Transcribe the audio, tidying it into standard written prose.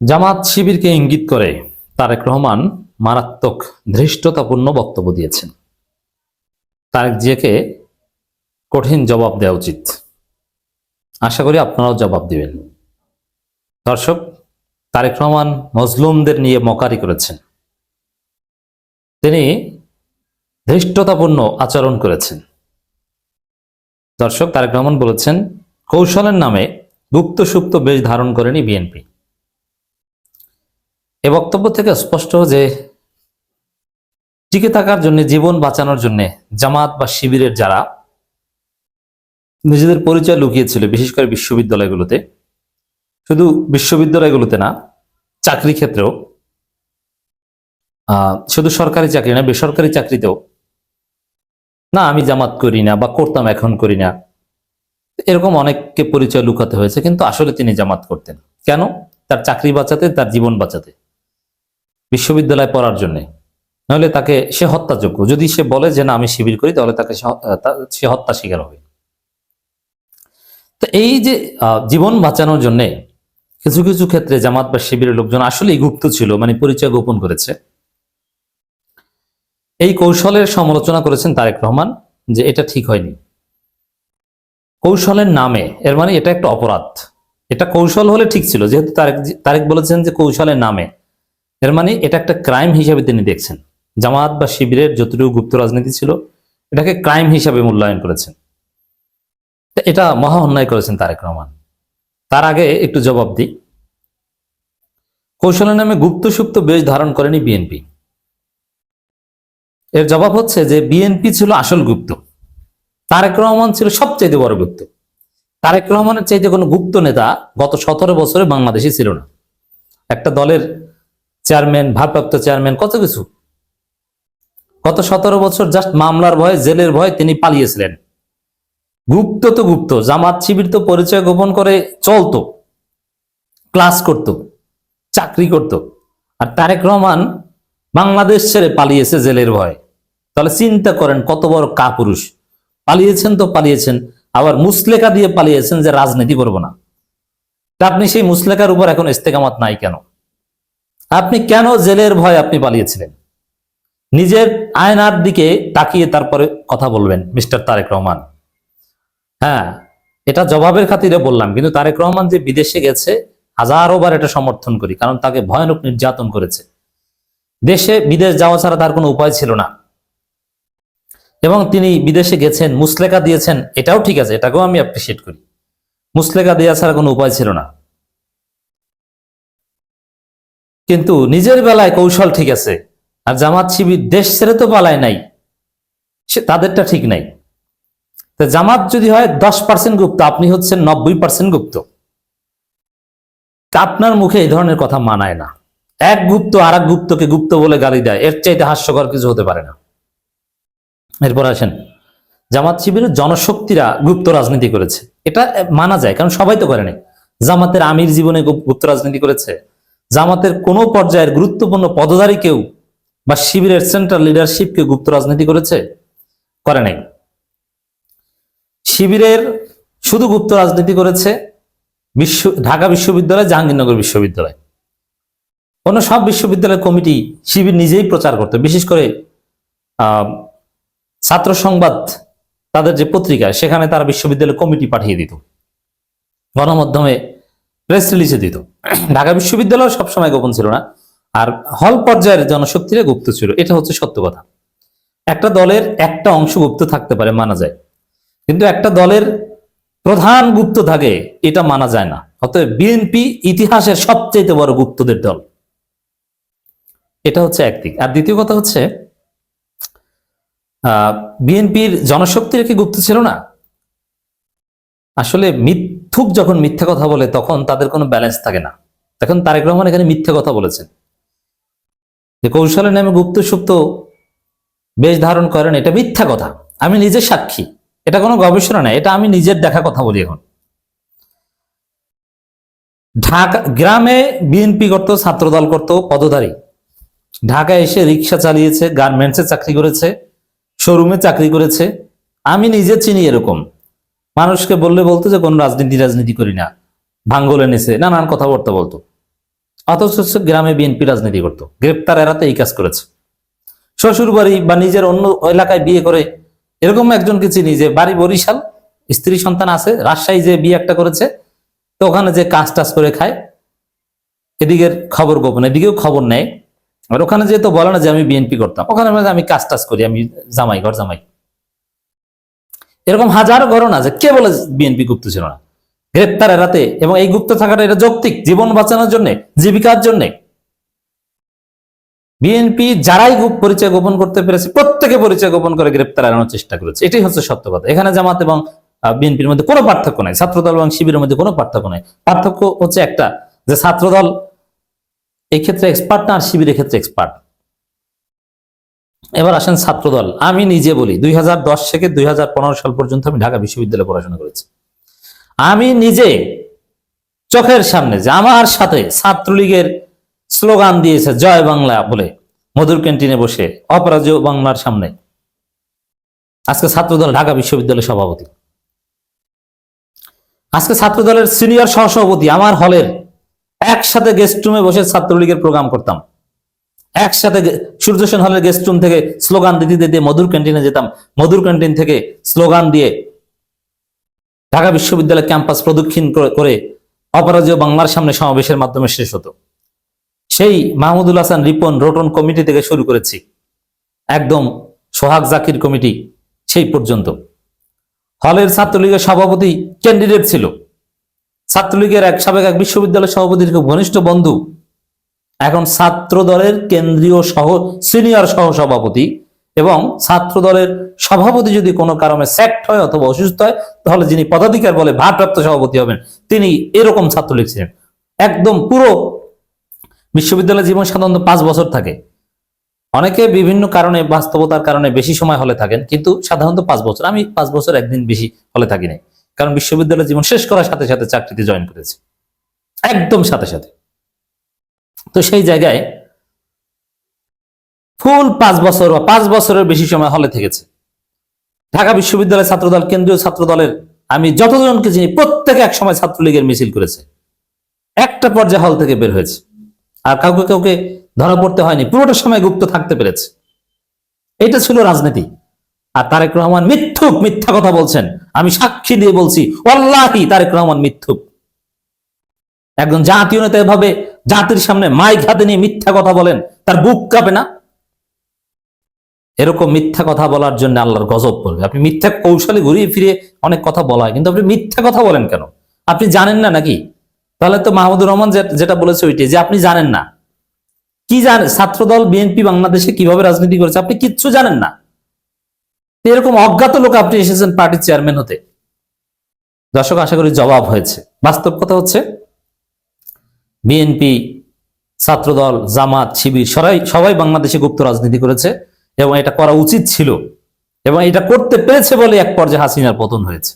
জামাত শিবিরকে ইঙ্গিত করে তারেক রহমান মারাত্মক ধৃষ্টতাপূর্ণ বক্তব্য দিয়েছেন। তারেক জিয়াকে কঠিন জবাব দেওয়া উচিত। আশা করি আপনারাও জবাব দিবেন। দর্শক, তারেক রহমান মজলুমদের নিয়ে মকারি করেছেন, তিনি ধৃষ্টতাপূর্ণ আচরণ করেছেন। দর্শক, তারেক রহমান বলেছেন কৌশলের নামে গুপ্ত সুপ্ত বেশ ধারণ করেনি বিএনপি। এ বক্তব্য থেকে স্পষ্ট যে টিকে থাকার জন্য, জীবন বাঁচানোর জন্য জামাত বা শিবিরের যারা নিজেদের পরিচয় লুকিয়েছিল, বিশেষ করে বিশ্ববিদ্যালয়গুলোতে, শুধু বিশ্ববিদ্যালয়গুলোতে না, চাকরি ক্ষেত্রেও, শুধু সরকারি চাকরি না, বেসরকারি চাকরিতেও, না আমি জামাত করি না বা করতাম এখন করি না, এরকম অনেককে পরিচয় লুকাতে হয়েছে। কিন্তু আসলে তিনি জামাত করতেন কেন? তার চাকরি বাঁচাতে, তার জীবন বাঁচাতে, বিশ্ববিদ্যালয়ে পড়ার জন্য। নাহলে তাকে সে হত্যাযোগ্য। যদি সে বলে যে না আমি শিবির করি, তাহলে তাকে সে হত্যা শিকার হবে। তো এই যে জীবন বাঁচানোর জন্য কিছু কিছু ক্ষেত্রে জামাত বা শিবিরের লোকজন আসলেই গুপ্ত ছিল, মানে পরিচয় গোপন করেছে। এই কৌশলের সমালোচনা করেছেন তারেক রহমান যে এটা ঠিক হয়নি। কৌশলের নামে, এর মানে এটা একটা অপরাধ। এটা কৌশল হলে ঠিক ছিল, যেহেতু তারেক বলেছেন যে কৌশলের নামে, এর মানে এটা একটা ক্রাইম হিসাবে তিনি দেখছেন। জামাত বা শিবিরের যতটুকু গুপ্ত রাজনীতি ছিল, এটাকে ক্রাইম হিসাবে মূল্যায়ন করেছেন। এটা মহা অন্যায় করেছেন তারেক রহমান। তার আগে একটু জবাব দিই। কৌশলের নামে গুপ্ত সুপ্ত বেশ ধারণ করেনি বিএনপি। এর জবাব হচ্ছে যে বিএনপি ছিল আসল গুপ্ত, তারেক রহমান ছিল সবচাইতে বড় গুপ্ত। তারেক রহমানের চাইতে কোনো গুপ্ত নেতা গত 17 বছরে বাংলাদেশে ছিল না। একটা দলের চেয়ারম্যান, ভারপ্রাপ্ত চেয়ারম্যান, কত কিছু। গত 17 বছর জাস্ট মামলার ভয়ে, জেলের ভয়ে তিনি পালিয়েছিলেন। গুপ্ত তো গুপ্ত। জামাত শিবির তো পরিচয় গোপন করে চলতো, ক্লাস করত, চাকরি করত। আর তারেক রহমান বাংলাদেশ ছেড়ে পালিয়েছে জেলের ভয়ে। তাহলে চিন্তা করেন কত বড় কাপুরুষ। পালিয়েছেন তো পালিয়েছেন, আবার মুসলেকা দিয়ে পালিয়েছেন যে রাজনীতি করব না। তা আপনি সেই মুসলেকার উপর এখন ইস্তেকামাত নাই কেন? আপনি কেন জেলের ভয়ে আপনি পালিয়েছিলেন? নিজের আয়নার দিকে তাকিয়ে তারপরে কথা বলবেন মিস্টার তারেক রহমান। হ্যাঁ, এটা জবাবের খাতিরে বললাম, কিন্তু তারেক রহমান যে বিদেশে গেছে, হাজারো বার এটা সমর্থন করি, কারণ তাকে ভয়ানক নির্যাতন করেছে। দেশে বিদেশ যাওয়া ছাড়া তার কোনো উপায় ছিল না, এবং তিনি বিদেশে গেছেন, মুসলেকা দিয়েছেন, এটাও ঠিক আছে, এটাকেও আমি অ্যাপ্রিসিয়েট করি। মুসলেকা দেওয়া ছাড়া কোনো উপায় ছিল না, কিন্তু নিজের বেলায় কৌশল ঠিক আছে। আর জামাত শিবির দেশ ছেড়ে তো পালায় নাই, সে তাদেরটা ঠিক নাই। তো জামাত যদি হয় 10% গুপ্ত, আপনি হচ্ছেন 90% গুপ্ত। আপনার মুখে এই ধরনের কথা মানায় না। এক গুপ্ত আর এক গুপ্তকে গুপ্ত বলে গালি দেয়, এর চাইতে হাস্যকর কিছু হতে পারে না। এরপর আসেন, জামাত শিবিরের জনশক্তিরা গুপ্ত রাজনীতি করেছে, এটা মানা যায়, কারণ সবাই তো করেনি। জামাতের আমির জীবনে গুপ্ত রাজনীতি করেছে, জামাতের কোনো পর্যায়ের গুরুত্বপূর্ণ পদধারী কেউ বা শিবিরের সেন্ট্রাল লিডারশিপ কেউ গুপ্ত রাজনীতি করেছে? করে নাই। শিবিরের শুধু গুপ্ত রাজনীতি করেছে ঢাকা বিশ্ববিদ্যালয়, জাহাঙ্গীরনগর বিশ্ববিদ্যালয়। অন্য সব বিশ্ববিদ্যালয়ের কমিটি শিবির নিজেই প্রচার করত। বিশেষ করে ছাত্র সংবাদ, তাদের যে পত্রিকা, সেখানে তারা বিশ্ববিদ্যালয় কমিটি পাঠিয়ে দিত, গণমাধ্যমে প্রেস রিলিজে দিত। ঢাকা বিশ্ববিদ্যালয় সবসময় গোপন ছিল না, আর হল পর্যায়ের জনশক্তিরা গুপ্ত ছিল। এটা হচ্ছে সত্য কথা। একটা দলের একটা অংশ গুপ্ত থাকতে পারে, মানা যায়, কিন্তু একটা দলের প্রধান গুপ্ত থাকে, এটা মানা যায় না। অতএব বিএনপি ইতিহাসের সবচেয়ে বড় গুপ্তদের দল। এটা হচ্ছে একদিক। আর দ্বিতীয় কথা হচ্ছে, বিএনপির জনশক্তির কি গুপ্ত ছিল না? আসলে মিথ্যুক যখন মিথ্যা কথা বলে, তখন তাদের কোনো ব্যালেন্স থাকে না। তখন তারেক রহমান এখানে মিথ্যা কথা বলেছেন যে কৌশলের নামে গুপ্ত সুপ্ত বেশ ধারণ করেন, এটা মিথ্যা কথা। আমি নিজে সাক্ষী, এটা কোনো গবেষণা নয়, এটা আমি নিজের দেখা কথা বলি। এখন ঢাকা গ্রামে বিএনপি করতো, ছাত্রদল করতো, পদধারী। ঢাকায় এসে রিক্সা চালিয়েছে, গার্মেন্টসে চাকরি করেছে, শোরুমে চাকরি করেছে। আমি নিজে চিনি এরকম মানুষকে। বললে বলতো যে কোন রাজনীতি করি না, ভাঙ্গল এনেছে, নানান কথাবার্তা বলতো। অথচ গ্রামে বিএনপি রাজনীতি করতো, গ্রেপ্তার এড়াতে এই কাজ করেছে। শ্বশুর বাড়ি বা নিজের অন্য এলাকায় বিয়ে করে, এরকম একজনকে চিনি যে বাড়ি বরিশাল, স্ত্রী সন্তান আছে, রাজশাহী যে বিয়ে একটা করেছে, তো ওখানে যে কাজ টাজ করে খায়, এদিকের খবর গোপন, এদিকেও খবর নেয়। আর ওখানে যেহেতু বলে না যে আমি বিএনপি করতাম, ওখানে বলে আমি কাজ টাজ করি, আমি জামাই, ঘর জামাই। এরকম হাজারো ঘটনা, যে কে বলে বিএনপি গুপ্ত ছিল না। গ্রেপ্তার এড়াতে, এবং এই গুপ্ত থাকাটা এটা যৌক্তিক, জীবন বাঁচানোর জন্য, জীবিকার জন্য। বিএনপি যারাই পরিচয় গোপন করতে পেরেছে, প্রত্যেকে পরিচয় গোপন করে গ্রেপ্তার এড়ানোর চেষ্টা করেছে। এটাই হচ্ছে সত্য কথা। এখানে জামাত এবং বিএনপির মধ্যে কোনো পার্থক্য নাই, ছাত্রদল এবং শিবিরের মধ্যে কোনো পার্থক্য নাই। পার্থক্য হচ্ছে একটা, যে ছাত্রদল এই ক্ষেত্রে এক্সপার্ট না, আর শিবিরের ক্ষেত্রে এক্সপার্ট। এবার আসেন ছাত্রদল। আমি নিজে বলি, 2010 থেকে 2015 সাল পর্যন্ত আমি ঢাকা বিশ্ববিদ্যালয়ে পড়াশোনা করেছি। আমি নিজে চোখের সামনে যে আমার সাথে ছাত্রলীগের স্লোগান দিয়েছে জয় বাংলা বলে, মধুর ক্যান্টিনে বসে, অপরাজেয় বাংলার সামনে। আজকে ছাত্রদল ঢাকা বিশ্ববিদ্যালয়ের সভাপতি, আজকে ছাত্রদলের সিনিয়র সহসভাপতি। আমার হলের একসাথে গেস্ট রুমে বসে ছাত্রলীগের প্রোগ্রাম করতাম, একসাথে সূর্য সেন হলের গেস্ট রুম থেকে স্লোগান দিতে দিতে মধুর ক্যান্টিনে যেতাম, মধুর ক্যান্টিন থেকে স্লোগান দিয়ে ঢাকা বিশ্ববিদ্যালয় ক্যাম্পাস প্রদক্ষিণ করে অপরাজেয় বাংলার সামনে সমাবেশের মাধ্যমে শেষ হতো। সেই মাহমুদুল হাসান রিপন রোটন কমিটি থেকে শুরু করেছি, একদম সোহাগ জাকির কমিটি, সেই পর্যন্ত। হলের ছাত্রলীগের সভাপতি ক্যান্ডিডেট ছিল, ছাত্রলীগের সাবেক এক বিশ্ববিদ্যালয় সভাপতির খুব ঘনিষ্ঠ বন্ধু, এখন ছাত্র দলের কেন্দ্রীয় সিনিয়র সহসভাপতি। এবং ছাত্র দলের সভাপতি যদি কোনো কারণে স্যাক্ট হয় অথবা অসুস্থ হয়, তাহলে যিনি পদাধিকার বলে ভারপ্রাপ্ত সভাপতি হবেন, তিনি এরকম ছাত্রলীগ ছিলেন। একদম পুরো বিশ্ববিদ্যালয় জীবন সাধারণত 5 বছর থাকে, অনেকে বিভিন্ন কারণে, বাস্তবতার কারণে বেশি সময় হলে থাকেন, কিন্তু সাধারণত 5 বছর। আমি 5 বছর একদিন বেশি হলে থাকি নাই, কারণ বিশ্ববিদ্যালয় জীবন শেষ করার সাথে সাথে চাকরিতে জয়েন করেছি, একদম সাথে সাথে। তো সেই জায়গায় ফুল 5 বছর বা 5 বছরের বেশি সময় হলে থেকেছে। ঢাকা বিশ্ববিদ্যালয় ছাত্রদল, কেন্দ্রীয় ছাত্র দলের আমি যতজনকে চিনি, প্রত্যেকে এক সময় ছাত্রলীগের মিছিল করেছে, একটা পর্যায়ে হল থেকে বের হয়েছে, আর কাউকে কাউকে ধরা পড়তে হয়নি, পুরোটা সময় গুপ্ত থাকতে পেরেছে। এটা ছিল রাজনীতি। আর তারেক রহমান মিথ্যুক, মিথ্যা কথা বলছেন, আমি সাক্ষী দিয়ে বলছি, ওয়াল্লাহি তারেক রহমান মিথ্যুক। একজন জাতীয় নেতা এভাবে জাতির সামনে মাইক হাতে নিয়ে মিথ্যা কথা বলেন, তার বুক কাঁপে না? এরকম মিথ্যা কথা বলার জন্য আল্লাহর গজব পড়বে। আপনি মিথ্যা কৌশলে ঘুরিয়ে ফিরিয়ে অনেক কথা বলা হয়, কিন্তু আপনি মিথ্যা কথা বলেন কেন? আপনি জানেন না নাকি? তাহলে তো মাহমুদুর রহমান যেটা বলেছে ওইটাই, যে আপনি জানেন না। কি জানেন ছাত্রদল বিএনপি বাংলাদেশে কিভাবে রাজনীতি করেছে? আপনি কিচ্ছু জানেন না। এরকম অজ্ঞাত লোক আপনি এসেছেন পার্টির চেয়ারম্যান হতে। দর্শক, আশা করি জবাব হয়েছে। বাস্তব কথা হচ্ছে, বিএনপি, ছাত্রদল, জামাত, শিবির সবাই বাংলাদেশে গুপ্ত রাজনীতি করেছে, এবং এটা করা উচিত ছিল, এবং এটা করতে পেরেছে বলে এক পর্যায়ে হাসিনার পতন হয়েছে।